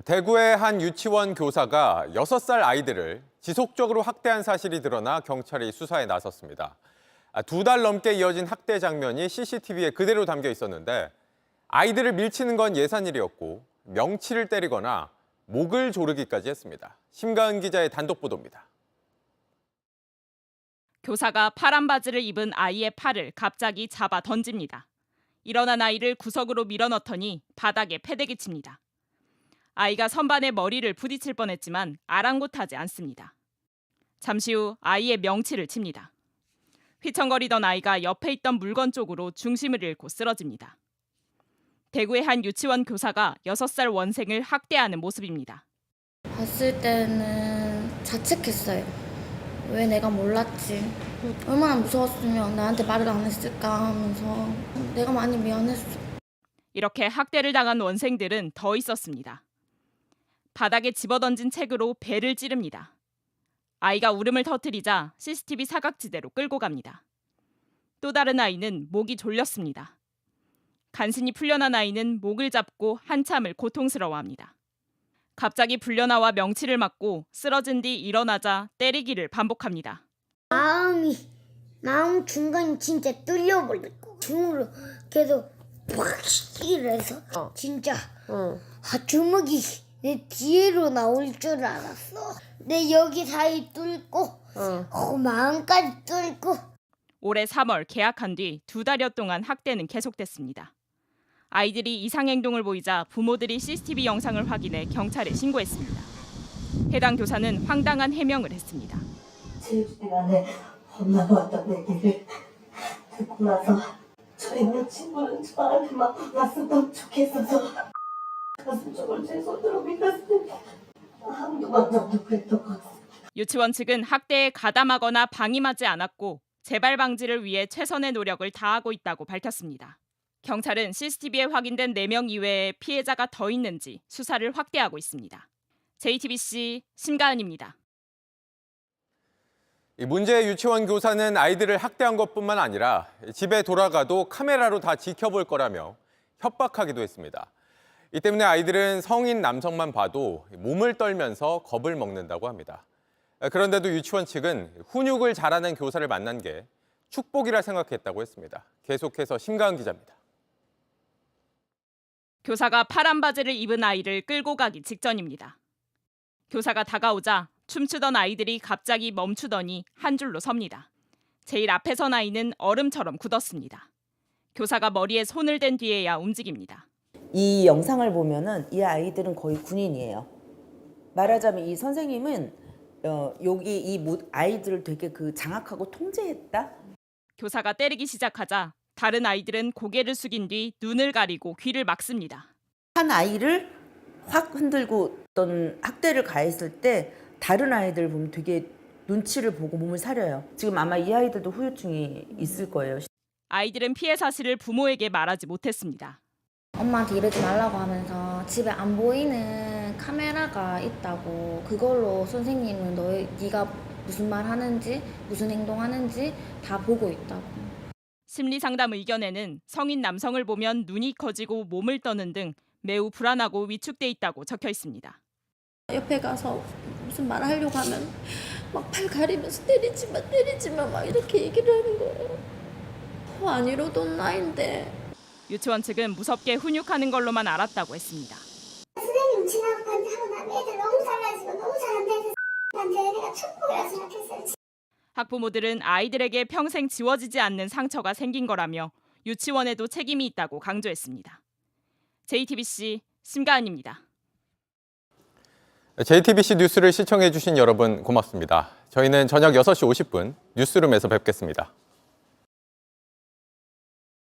대구의 한 유치원 교사가 6살 아이들을 지속적으로 학대한 사실이 드러나 경찰이 수사에 나섰습니다. 2달 넘게 이어진 학대 장면이 CCTV에 그대로 담겨 있었는데 아이들을 밀치는 건 예산일이었고 명치를 때리거나 목을 조르기까지 했습니다. 심가은 기자의 단독 보도입니다. 교사가 파란 바지를 입은 아이의 팔을 갑자기 잡아 던집니다. 일어난 아이를 구석으로 밀어넣더니 바닥에 패대기 칩니다. 아이가 선반에 머리를 부딪힐 뻔했지만 아랑곳하지 않습니다. 잠시 후 아이의 명치를 칩니다. 휘청거리던 아이가 옆에 있던 물건 쪽으로 중심을 잃고 쓰러집니다. 대구의 한 유치원 교사가 6살 원생을 학대하는 모습입니다. 봤을 때는 자책했어요. 왜 내가 몰랐지? 얼마나 무서웠으면 나한테 말을 안 했을까 하면서 내가 많이 미안했어. 이렇게 학대를 당한 원생들은 더 있었습니다. 바닥에 집어던진 책으로 배를 찌릅니다. 아이가 울음을 터뜨리자 CCTV 사각지대로 끌고 갑니다. 또 다른 아이는 목이 졸렸습니다. 간신히 풀려난 아이는 목을 잡고 한참을 고통스러워합니다. 갑자기 불려나와 명치를 맞고 쓰러진 뒤 일어나자 때리기를 반복합니다. 마음 중간이 진짜 뚫려버렸고 주먹으로 계속 팍 이래서 진짜 주먹이 내 뒤로 나올 줄 알았어. 내 여기 사이 뚫고 마음까지 뚫고. 올해 3월 계약한 뒤 2달여 동안 학대는 계속됐습니다. 아이들이 이상행동을 보이자 부모들이 CCTV 영상을 확인해 경찰에 신고했습니다. 해당 교사는 황당한 해명을 했습니다. 체육시간에 혼나왔던 얘기를 듣고 나서 저희 있는 친구는 저한테만 왔으면 좋겠어서 가슴 쪽을 제 손으로 밀었는데 한두 번 정도 그랬던 것 같습니다. 유치원 측은 학대에 가담하거나 방임하지 않았고 재발 방지를 위해 최선의 노력을 다하고 있다고 밝혔습니다. 경찰은 CCTV에 확인된 4명 이외에 피해자가 더 있는지 수사를 확대하고 있습니다. JTBC 심가은입니다. 이 문제의 유치원 교사는 아이들을 학대한 것뿐만 아니라 집에 돌아가도 카메라로 다 지켜볼 거라며 협박하기도 했습니다. 이 때문에 아이들은 성인 남성만 봐도 몸을 떨면서 겁을 먹는다고 합니다. 그런데도 유치원 측은 훈육을 잘하는 교사를 만난 게 축복이라 생각했다고 했습니다. 계속해서 심가은 기자입니다. 교사가 파란 바지를 입은 아이를 끌고 가기 직전입니다. 교사가 다가오자 춤추던 아이들이 갑자기 멈추더니 한 줄로 섭니다. 제일 앞에 선 아이는 얼음처럼 굳었습니다. 교사가 머리에 손을 댄 뒤에야 움직입니다. 이 영상을 보면은 이 아이들은 거의 군인이에요. 말하자면 이 선생님은 여기 이 아이들을 되게 장악하고 통제했다. 교사가 때리기 시작하자 다른 아이들은 고개를 숙인 뒤 눈을 가리고 귀를 막습니다. 한 아이를 확 흔들고 어떤 학대를 가했을 때 다른 아이들 보면 되게 눈치를 보고 몸을 사려요. 지금 아마 이 아이들도 후유증이 있을 거예요. 아이들은 피해 사실을 부모에게 말하지 못했습니다. 엄마한테 이러지 말라고 하면서 집에 안 보이는 카메라가 있다고 그걸로 선생님은 네가 무슨 말 하는지 무슨 행동하는지 다 보고 있다고. 심리상담 의견에는 성인 남성을 보면 눈이 커지고 몸을 떠는 등 매우 불안하고 위축돼 있다고 적혀 있습니다. 옆에 가서 무슨 말 하려고 하면 막 팔 가리면서 때리지마 막 이렇게 얘기를 하는 거예요. 안 이러던 나인데. 유치원 측은 무섭게 훈육하는 걸로만 알았다고 했습니다. 선생님 지나가는데 하고 나면 애들 너무 잘나지고 너무 잘한다 해서 나한테 애가 축복이라 생각했어요. 학부모들은 아이들에게 평생 지워지지 않는 상처가 생긴 거라며 유치원에도 책임이 있다고 강조했습니다. JTBC 심가은입니다. JTBC 뉴스를 시청해 주신 여러분 고맙습니다. 저희는 저녁 6시 50분 뉴스룸에서 뵙겠습니다.